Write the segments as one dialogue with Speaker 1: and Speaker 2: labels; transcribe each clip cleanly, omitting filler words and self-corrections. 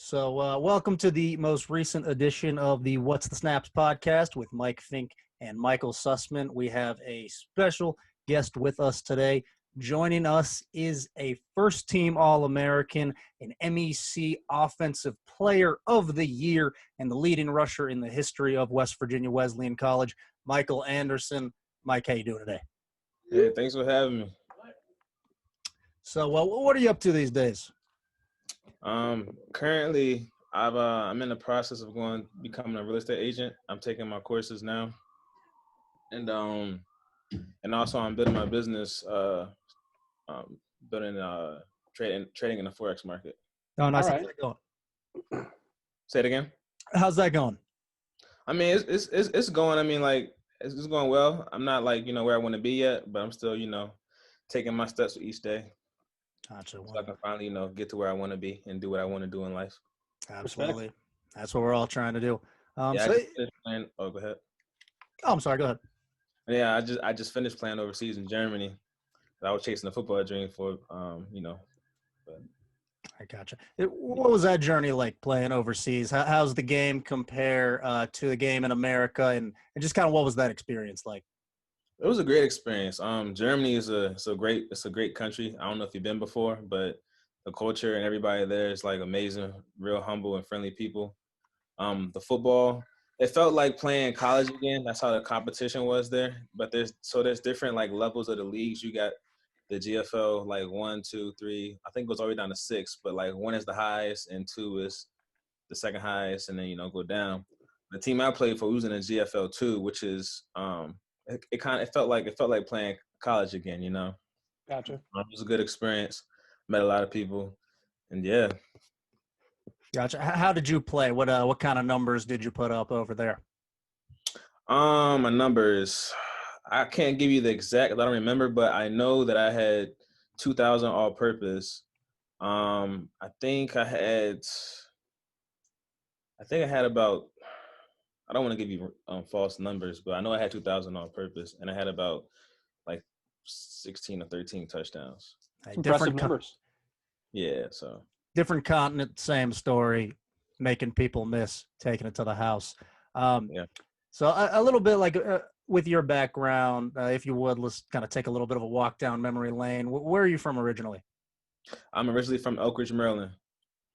Speaker 1: Welcome to the most recent edition of the What's the Snaps podcast with Mike Fink and Michael Sussman. We have a special guest with us today. Joining us is a first-team All-American, an MEC Offensive Player of the Year, and the leading rusher in the history of West Virginia Wesleyan College, Michael Anderson. Mike, how you doing today?
Speaker 2: Hey, thanks for having me.
Speaker 1: What are you up to these days?
Speaker 2: Currently, I'm in the process of becoming a real estate agent. I'm taking my courses now, and also I'm building my business, building trading in the forex market.
Speaker 1: Oh, nice.
Speaker 3: All
Speaker 1: How's
Speaker 3: right.
Speaker 1: that going?
Speaker 2: Say it again.
Speaker 1: How's that going?
Speaker 2: I mean, it's going. I mean, like it's going well. I'm not like where I want to be yet, but I'm still taking my steps each day.
Speaker 1: Gotcha.
Speaker 2: So I can finally, get to where I want to be and do what I want to do in life.
Speaker 1: Absolutely. That's what we're all trying to do.
Speaker 2: I just finished playing. Oh, go ahead.
Speaker 1: Oh, I'm sorry. Go ahead.
Speaker 2: Yeah, I just finished playing overseas in Germany. I was chasing a football dream for, But.
Speaker 1: I gotcha. What was that journey like playing overseas? How's the game compare to the game in America, and just kind of what was that experience like?
Speaker 2: It was a great experience. Germany is a great country. I don't know if you've been before, but the culture and everybody there is like amazing, real humble and friendly people. The football, it felt like playing college again. That's how the competition was there. But there's different like levels of the leagues. You got the GFL like 1, 2, 3. I think it goes all the way down to 6. But like 1 is the highest and 2 is the second highest, and then go down. The team I played for was in the GFL 2, which is it felt like playing college again.
Speaker 3: Gotcha.
Speaker 2: It was a good experience. Met a lot of people, and yeah.
Speaker 1: Gotcha. How did you play? What kind of numbers did you put up over there?
Speaker 2: My numbers, I can't give you the exact. I don't remember, but I know that I had 2,000 all-purpose. I think I had about. I don't want to give you false numbers, but I know I had 2,000 all-purpose, and I had about like 16 or 13 touchdowns.
Speaker 3: Impressive numbers.
Speaker 2: Yeah, so.
Speaker 1: Different continent, same story, making people miss, taking it to the house.
Speaker 2: Yeah.
Speaker 1: So a little bit like with your background, if you would, let's kind of take a little bit of a walk down memory lane. Where are you from originally?
Speaker 2: I'm originally from Oak Ridge, Maryland.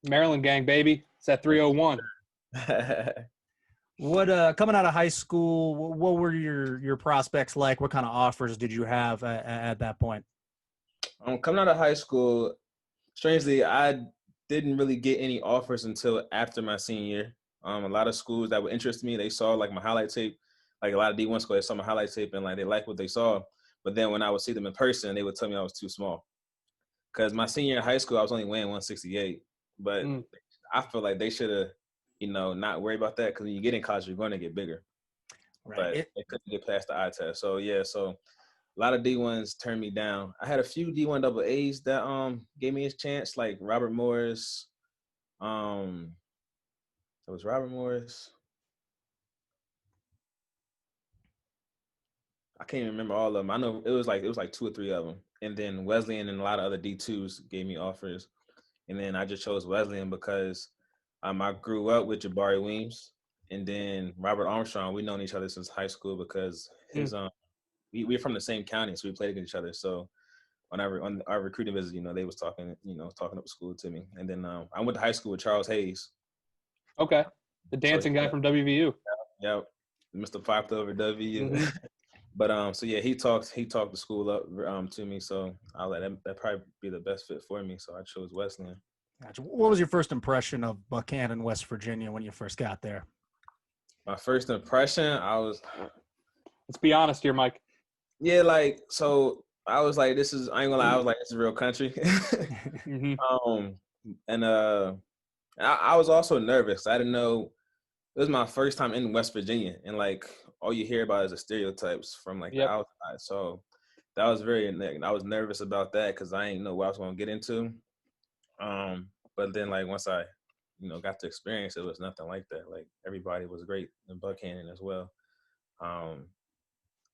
Speaker 3: Maryland gang, baby. It's at 301.
Speaker 1: What coming out of high school? What were your prospects like? What kind of offers did you have at that point?
Speaker 2: Coming out of high school, strangely, I didn't really get any offers until after my senior year. A lot of schools that would interest me, they saw like my highlight tape. Like a lot of D1 schools, they saw my highlight tape and like they liked what they saw. But then when I would see them in person, they would tell me I was too small. Because my senior year in high school, I was only weighing 168. But I feel like they should have, not worry about that, because when you get in college, you're going to get bigger. Right. But they couldn't get past the eye test. So, yeah, a lot of D1s turned me down. I had a few D1 double A's that gave me a chance, like Robert Morris. It was Robert Morris. I can't even remember all of them. I know it was like 2 or 3 of them. And then Wesleyan and a lot of other D2s gave me offers. And then I just chose Wesleyan because I grew up with Jabari Weems and then Robert Armstrong. We known each other since high school because his we're from the same county, so we played against each other. So on our recruiting visit, they was talking up school to me. And then I went to high school with Charles Hayes.
Speaker 3: Okay. The dancing guy from WVU.
Speaker 2: Yeah. Mr. Popped over WVU. Mm-hmm. But so yeah, he talked the school up to me, so I'll let that probably be the best fit for me. So I chose Wesleyan.
Speaker 1: Gotcha. What was your first impression of Buchanan, West Virginia, when you first got there?
Speaker 2: My first impression,
Speaker 3: let's be honest here, Mike.
Speaker 2: Yeah, like so I was like, I ain't gonna lie, I was like, this is a real country. Mm-hmm. I was also nervous. I didn't know. It was my first time in West Virginia, and like all you hear about is the stereotypes from like the outside. So that was I was nervous about that because I didn't know what I was gonna get into. But then like once I, got to experience it, was nothing like that. Like everybody was great in Buchanan as well. I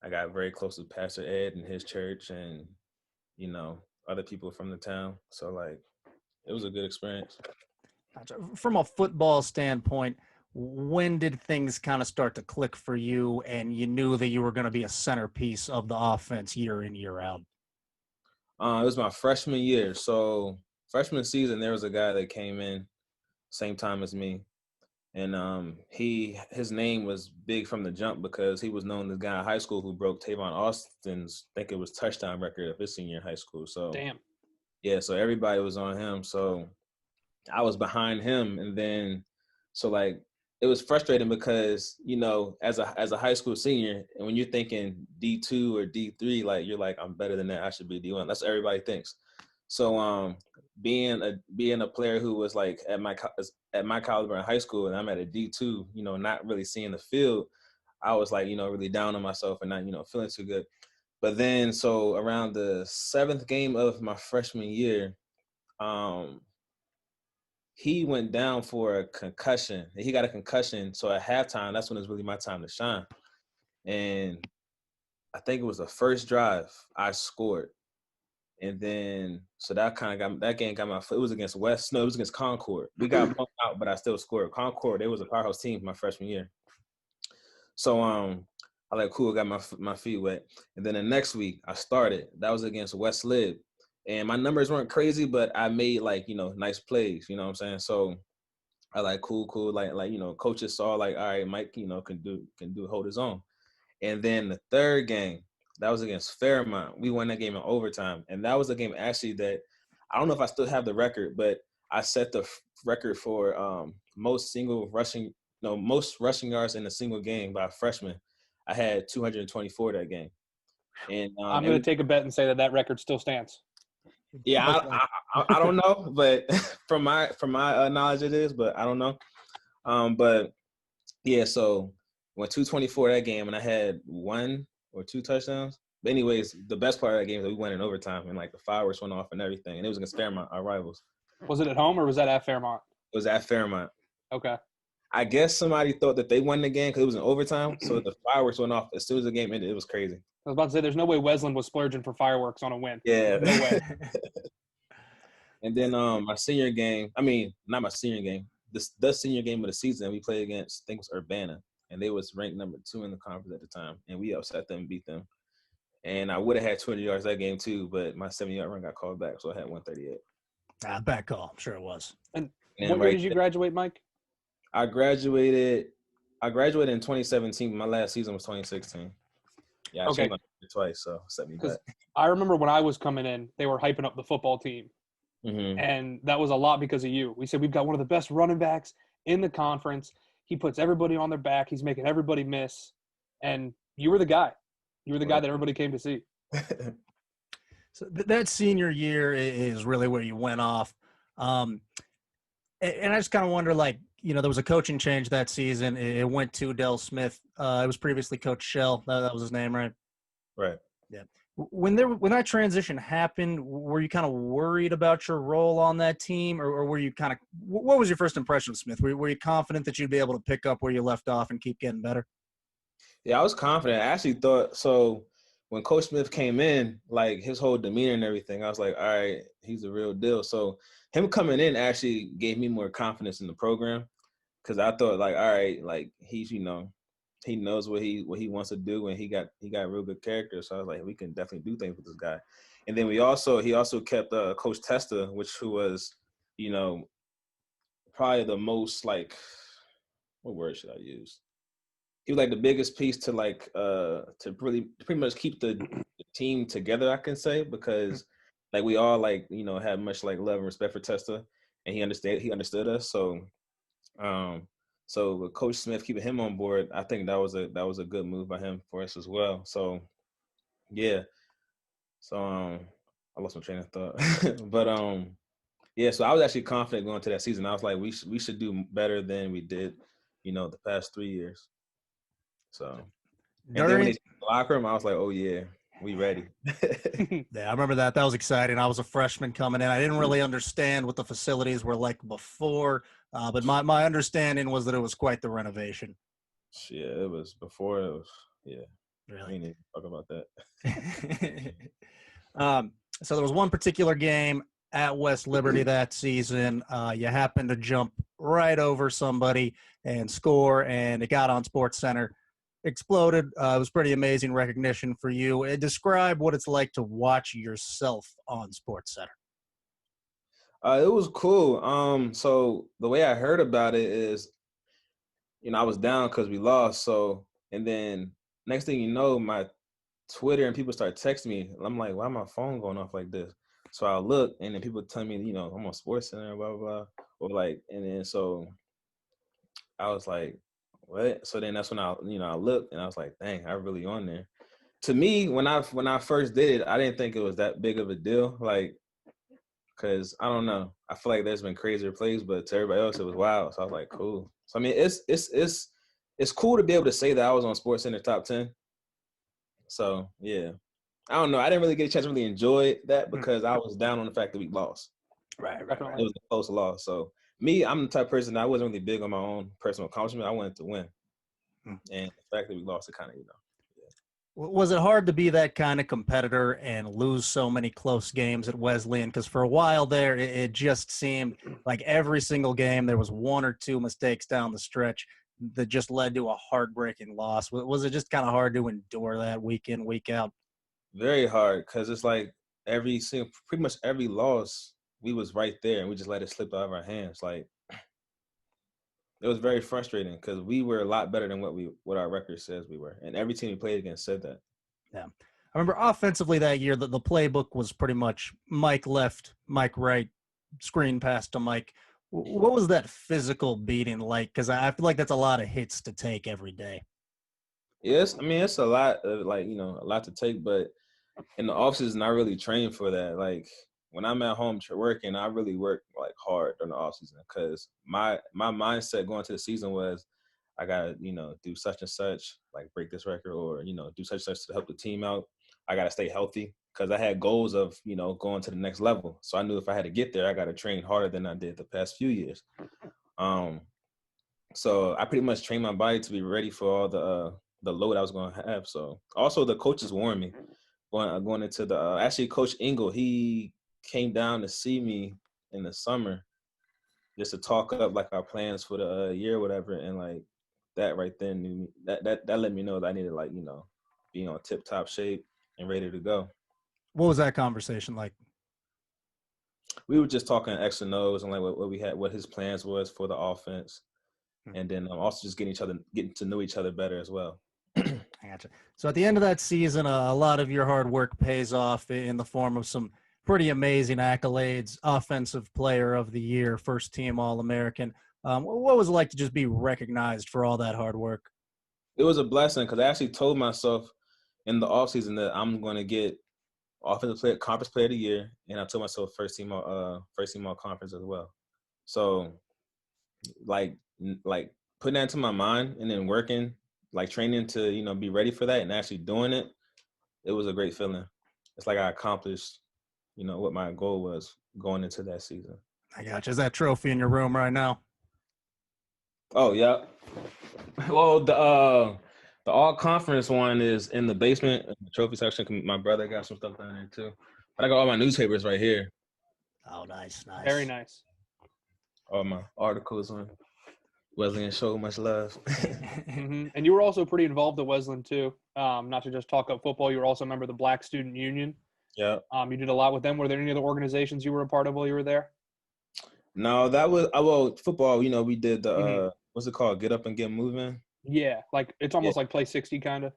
Speaker 2: got very close to Pastor Ed and his church, and other people from the town. So like it was a good experience.
Speaker 1: Gotcha. From a football standpoint, when did things kind of start to click for you and you knew that you were going to be a centerpiece of the offense year in, year out?
Speaker 2: It was my freshman year. So freshman season, there was a guy that came in same time as me. And his name was big from the jump because he was known as the guy in high school who broke Tavon Austin's, I think it was touchdown record of his senior in high school. So
Speaker 3: Damn.
Speaker 2: yeah, so everybody was on him. So I was behind him, and then so like it was frustrating because as a high school senior, and when you're thinking D2 or D3, like you're like, I'm better than that. I should be D1. That's what everybody thinks. So being a player who was like at my caliber in high school, and I'm at a D2, not really seeing the field, I was like really down on myself and not feeling too good. But then so around the 7th game of my freshman year, he went down for a concussion. He got a concussion. So at halftime, that's when it's really my time to shine. And I think it was the first drive I scored. And then, so that game got my foot. It was against it was against Concord. We got bumped out, but I still scored. Concord, they was a powerhouse team my freshman year. So, I like, cool, got my feet wet. And then the next week I started. That was against West Lib. And my numbers weren't crazy, but I made nice plays, you know what I'm saying? So I like, cool. Coaches saw like, all right, Mike, can hold his own. And then the third game, that was against Fairmont. We won that game in overtime. And that was a game actually that I don't know if I still have the record, but I set the record for most rushing yards in a single game by a freshman. I had 224 that game. And
Speaker 3: I'm going to take a bet and say that record still stands.
Speaker 2: Yeah, I don't know, but from my knowledge it is, but I don't know. But yeah, so went 224 that game, and I had 1 or 2 touchdowns. But anyways, the best part of that game is that we went in overtime, and like the fireworks went off and everything, and it was against Fairmont, our rivals.
Speaker 3: Was it at home or was that at Fairmont?
Speaker 2: It was at Fairmont.
Speaker 3: Okay.
Speaker 2: I guess somebody thought that they won the game because it was in overtime, so the fireworks went off as soon as the game ended. It was crazy.
Speaker 3: I was about to say, there's no way Wesleyan was splurging for fireworks on a win.
Speaker 2: Yeah.
Speaker 3: No way.
Speaker 2: And then my senior game, I mean, not my senior game, the senior game of the season, we played against, I think it was Urbana, and they was ranked number 2 in the conference at the time, and we upset them and beat them. And I would have had 200 yards that game too, but my 70-yard run got called back, so I had 138.
Speaker 1: Bad call. I'm sure it was.
Speaker 3: And what year did you graduate, Mike?
Speaker 2: I graduated in 2017. My last season was 2016. Yeah, I changed my twice, so set me back.
Speaker 3: I remember when I was coming in, they were hyping up the football team.
Speaker 2: Mm-hmm.
Speaker 3: And that was a lot because of you. We said, we've got one of the best running backs in the conference. He puts everybody on their back. He's making everybody miss. And you were the guy. You were the guy that everybody came to see.
Speaker 1: So that senior year is really where you went off. And I just kind of wonder, there was a coaching change that season. It went to Del Smith. It was previously Coach Shell. That was his name, right?
Speaker 2: Right.
Speaker 1: Yeah. When that transition happened, were you kind of worried about your role on that team, or were you kind of – what was your first impression of Smith? Were you confident that you'd be able to pick up where you left off and keep getting better?
Speaker 2: Yeah, I was confident. I actually thought – so when Coach Smith came in, like his whole demeanor and everything, I was like, all right, he's the real deal. So him coming in actually gave me more confidence in the program because I thought, like, all right, like he's, he knows what he wants to do, and he got real good character. So I was like, we can definitely do things with this guy. And then he also kept Coach Testa, who was, probably the most like, what word should I use? He was like the biggest piece to to pretty much keep the team together, I can say, because like we all had much like love and respect for Testa, and he understood us. So with Coach Smith keeping him on board, I think that was a good move by him for us as well. So yeah. So I lost my train of thought. But yeah, so I was actually confident going to that season. I was like, we should do better than we did, the past 3 years. So and then when they in the locker room, I was like, oh yeah, we ready.
Speaker 1: Yeah, I remember that. That was exciting. I was a freshman coming in. I didn't really understand what the facilities were like before, but my understanding was that it was quite the renovation.
Speaker 2: Yeah, it was before. It was, yeah.
Speaker 1: Really?
Speaker 2: We need to talk about that.
Speaker 1: So there was one particular game. at West Liberty that season. You happened to jump right over somebody and score, and it got on SportsCenter. Exploded. It was pretty amazing recognition for you. Describe what it's like to watch yourself on SportsCenter.
Speaker 2: It was cool. So the way I heard about it is, I was down because we lost. So, and then next thing you know, my Twitter and people start texting me. I'm like, why my phone going off like this? So I look, and then people tell me, I'm on SportsCenter, blah, blah, blah. Or like, and then so I was like, what? So then that's when I looked, and I was like, dang, I really on there. To me, when I first did it, I didn't think it was that big of a deal. Like, because I don't know. I feel like there's been crazier plays, but to everybody else, it was wild. So I was like, cool. So I mean, it's cool to be able to say that I was on SportsCenter top 10. So yeah, I don't know. I didn't really get a chance to really enjoy that because I was down on the fact that we lost.
Speaker 1: Right.
Speaker 2: It was a close loss. So me, I'm the type of person that I wasn't really big on my own personal accomplishment. I wanted to win, and the fact that we lost, it kind of
Speaker 1: Was it hard to be that kind of competitor and lose so many close games at Wesleyan? Because for a while there, it just seemed like every single game there was one or two mistakes down the stretch that just led to a heartbreaking loss. Was it just kind of hard to endure that week in, week out?
Speaker 2: Very hard because it's like pretty much every loss, we was right there and we just let it slip out of our hands. Like, it was very frustrating because we were a lot better than what our record says we were. And every team we played against said that.
Speaker 1: Yeah. I remember offensively that year, the playbook was pretty much Mike left, Mike right, screen pass to Mike. What was that physical beating like? Because I feel like that's a lot of hits to take every day.
Speaker 2: Yes, I mean, it's a lot of, a lot to take, but in the offseason, I really train for that. Like, when I'm at home working, I really work like hard during the offseason because my mindset going to the season was I gotta, do such and such, like break this record or, do such and such to help the team out. I gotta stay healthy because I had goals of, going to the next level. So I knew if I had to get there, I gotta train harder than I did the past few years. So I pretty much trained my body to be ready for all the load I was gonna have. So also the coaches warned me going into the actually Coach Engel, he came down to see me in the summer just to talk up like our plans for the year or whatever, and like that right then that let me know that I needed be on tip top shape and ready to go.
Speaker 1: What was that conversation like?
Speaker 2: We were just talking X and O's and like what we had, what his plans was for the offense, and then also just getting to know each other better as well.
Speaker 1: I gotcha. So at the end of that season, a lot of your hard work pays off in the form of some pretty amazing accolades: Offensive Player of the Year, First Team All-American. What was it like to just be recognized for all that hard work?
Speaker 2: It was a blessing because I actually told myself in the offseason that I'm going to get Offensive Player, Conference Player of the Year, and I told myself First Team All Conference as well. So, like putting that into my mind and then working, like training to be ready for that and actually doing it, it was a great feeling. It's like I accomplished what my goal was going into that season.
Speaker 1: I gotcha. Is that trophy in your room right now?
Speaker 2: Oh yeah. Well, the all conference one is in the basement, in the trophy section. My brother got some stuff down there too. But I got all my newspapers right here.
Speaker 1: Oh, nice.
Speaker 3: Very nice.
Speaker 2: All my articles on Wesleyan Show, much love.
Speaker 3: And you were also pretty involved at Wesleyan too. Not to just talk up football, you were also a member of the Black Student Union.
Speaker 2: Yeah.
Speaker 3: You did a lot with them. Were there any other organizations you were a part of while you were there?
Speaker 2: No, that was football. We did the what's it called? Get Up and Get Moving.
Speaker 3: Yeah, like it's almost like Play 60 kind of.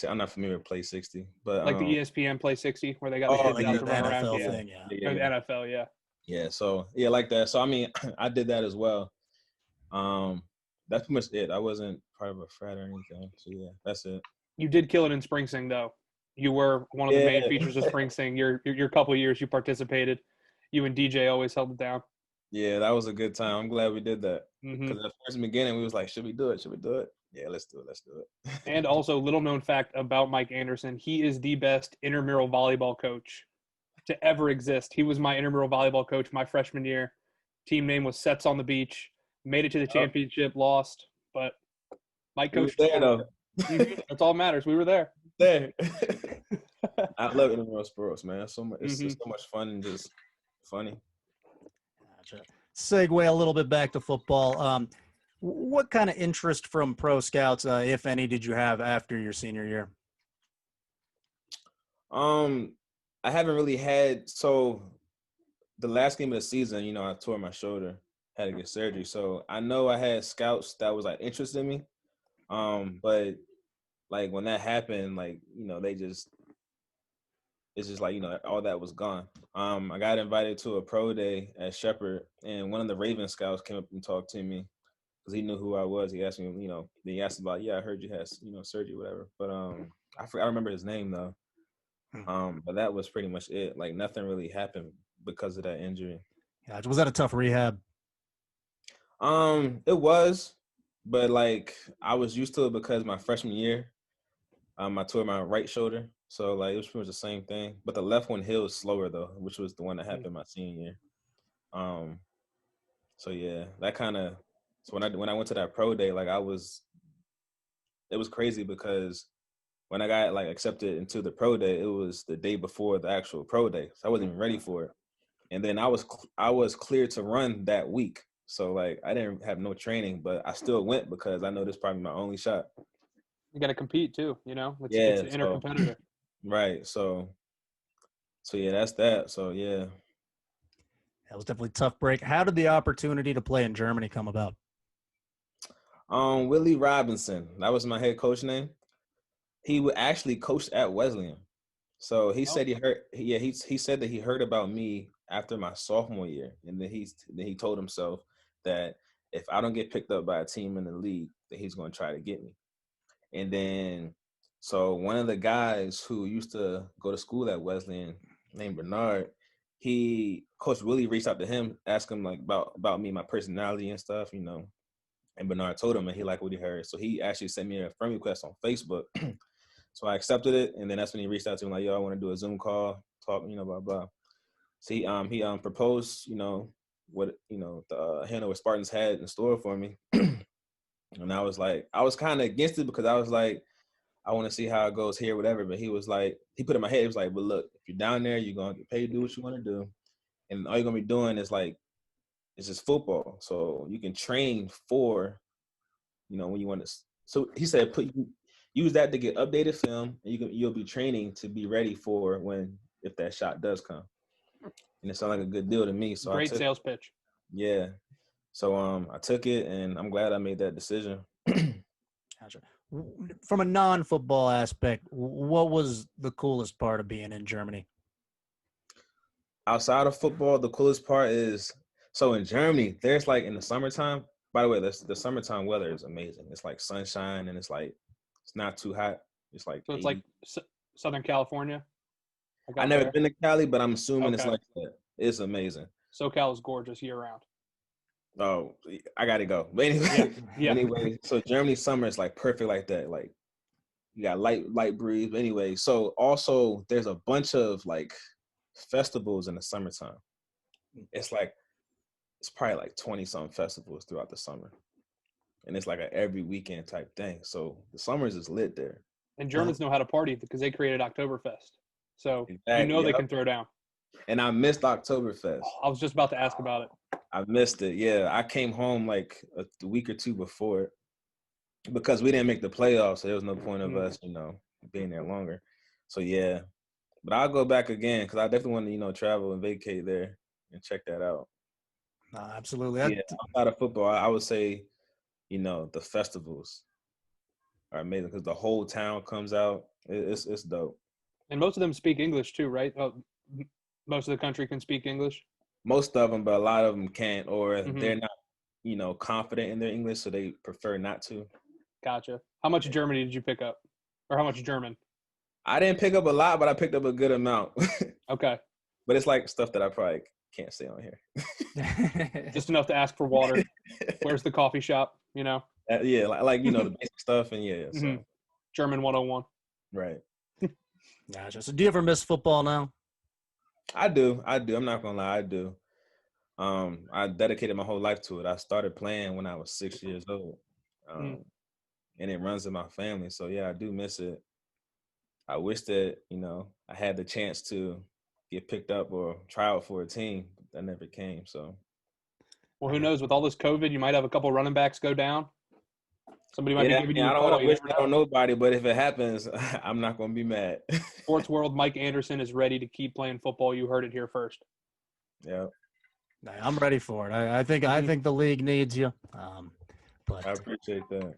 Speaker 2: I'm not familiar with Play 60, but
Speaker 3: like the ESPN Play 60 where they got the kids out to run around.
Speaker 1: Thing, yeah.
Speaker 3: Or the NFL, yeah.
Speaker 2: Yeah, so like that. So I mean, I did that as well. That's pretty much it. I wasn't part of a frat or anything. So yeah, that's it.
Speaker 3: You did kill it in Spring Sing though. You were one of the main features of Spring Sing. Your couple of years you participated. You and DJ always held it down.
Speaker 2: Yeah, that was a good time. I'm glad we did that. Because at first beginning, we was like, should we do it? Should we do it? Yeah, let's do it.
Speaker 3: And also, little known fact about Mike Anderson, he is the best intramural volleyball coach to ever exist. He was my intramural volleyball coach my freshman year. Team name was Sets on the Beach. Made it to the championship, lost, but Mike coached.
Speaker 2: There, though.
Speaker 3: That's all that matters. We were there.
Speaker 2: There. I love intramural sports, man. It's so much. It's
Speaker 3: Mhm.
Speaker 2: just so much fun and just funny.
Speaker 1: Gotcha. Segue a little bit back to football. What kind of interest from pro scouts, if any, did you have after your senior year?
Speaker 2: I haven't really had the last game of the season, I tore my shoulder, had to get surgery. So I know I had scouts that was like interested in me. But like when that happened, like, it's just like, all that was gone. I got invited to a pro day at Shepherd, and one of the Raven scouts came up and talked to me because he knew who I was. He asked me, then he asked about, I heard you had, surgery, whatever. But I remember his name though. But that was pretty much it. Like nothing really happened because of that injury.
Speaker 1: Gotcha. Was that a tough rehab?
Speaker 2: It was, but like I was used to it because my freshman year, I tore my right shoulder. So like it was pretty much the same thing. But the left one healed slower though, which was the one that happened my senior year. So yeah, that kind of so when I went to that pro day, like it was crazy because when I got like accepted into the pro day, it was the day before the actual pro day. So I wasn't even ready for it. And then I was cleared to run that week. So like I didn't have no training, but I still went because I know this is probably my only shot.
Speaker 3: You got to compete too,
Speaker 2: Yeah,
Speaker 3: it's the inner competitor.
Speaker 2: Right. So yeah, that's that. So yeah.
Speaker 1: That was definitely a tough break. How did the opportunity to play in Germany come about?
Speaker 2: Willie Robinson, that was my head coach name. He would actually coach at Wesleyan. So he said he said that he heard about me after my sophomore year, and then he told himself that if I don't get picked up by a team in the league, that he's going to try to get me. And then so one of the guys who used to go to school at Wesleyan named Bernard, Coach Willie reached out to him, asked him like about me, my personality and stuff, And Bernard told him, and he liked what he heard. So he actually sent me a friend request on Facebook. So I accepted it, and then that's when he reached out to me like, "Yo, I want to do a Zoom call, talk, blah blah." So he proposed, what the Hanover Spartans had in store for me, and I was kind of against it because I was like, I want to see how it goes here, whatever. But he was like, he put in my head, he was like, "But look, if you're down there, you're gonna get paid to do what you want to do, and all you're gonna be doing is like, it's just football, so you can train for, when you want to." So he said, use that to get updated film, and you'll be training to be ready for if that shot does come. And it sounded like a good deal to me. So
Speaker 3: Great sales pitch.
Speaker 2: Yeah. So I took it, and I'm glad I made that decision.
Speaker 1: Gotcha. From a non-football aspect, what was the coolest part of being in Germany?
Speaker 2: Outside of football, the coolest part is, so in Germany, there's like in the summertime, by the way, the summertime weather is amazing. It's like sunshine, and it's not too hot. It's like
Speaker 3: So it's
Speaker 2: 80.
Speaker 3: like Southern California.
Speaker 2: I never been to Cali, but I'm assuming It's like that. It's amazing.
Speaker 3: SoCal is gorgeous year round.
Speaker 2: Oh, I gotta go. But anyway,
Speaker 3: yeah.
Speaker 2: Anyway, so Germany summer is like perfect like that. Like you got light breeze. But anyway, so also there's a bunch of like festivals in the summertime. It's probably like 20-something festivals throughout the summer. And it's like a every weekend type thing. So the summers is lit there.
Speaker 3: And Germans know how to party because they created Oktoberfest. So
Speaker 2: Exactly,
Speaker 3: they can throw down.
Speaker 2: And I missed Oktoberfest.
Speaker 3: Oh, I was just about to ask about it.
Speaker 2: I missed it. Yeah, I came home like a week or two before because we didn't make the playoffs. So there was no point of us, being there longer. So yeah, but I'll go back again because I definitely want to, travel and vacate there and check that out.
Speaker 1: Absolutely.
Speaker 2: Yeah, outside of football, I would say, the festivals are amazing because the whole town comes out. It's dope.
Speaker 3: And most of them speak English too, right? Most of the country can speak English.
Speaker 2: Most of them, but a lot of them can't, or they're not, confident in their English, so they prefer not to.
Speaker 3: Gotcha. How much Germany did you pick up? Or how much German?
Speaker 2: I didn't pick up a lot, but I picked up a good amount.
Speaker 3: Okay.
Speaker 2: But it's like stuff that I probably can't say on here.
Speaker 3: Just enough to ask for water. Where's the coffee shop?
Speaker 2: Yeah, like the basic stuff, and yeah. So.
Speaker 3: German 101.
Speaker 2: Right.
Speaker 1: Gotcha. So do you ever miss football now? I
Speaker 2: do. I'm not gonna lie, I do. I dedicated my whole life to it. I started playing when I was 6 years old. And it runs in my family. So yeah, I do miss it. I wish that, I had the chance to get picked up or try out for a team. That never came. So,
Speaker 3: Well, who knows? With all this COVID, you might have a couple running backs go down. Somebody might be giving you a
Speaker 2: I don't
Speaker 3: call.
Speaker 2: want to
Speaker 3: You
Speaker 2: wish
Speaker 3: never
Speaker 2: that
Speaker 3: know.
Speaker 2: on nobody, but if it happens, I'm not going to be mad.
Speaker 3: Sports World, Mike Anderson is ready to keep playing football. You heard it here first.
Speaker 2: Yeah.
Speaker 1: I'm ready for it. I think the league needs you. But
Speaker 2: I appreciate that.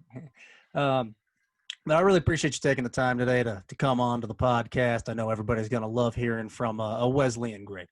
Speaker 1: But I really appreciate you taking the time today to come on to the podcast. I know everybody's going to love hearing from a Wesleyan great.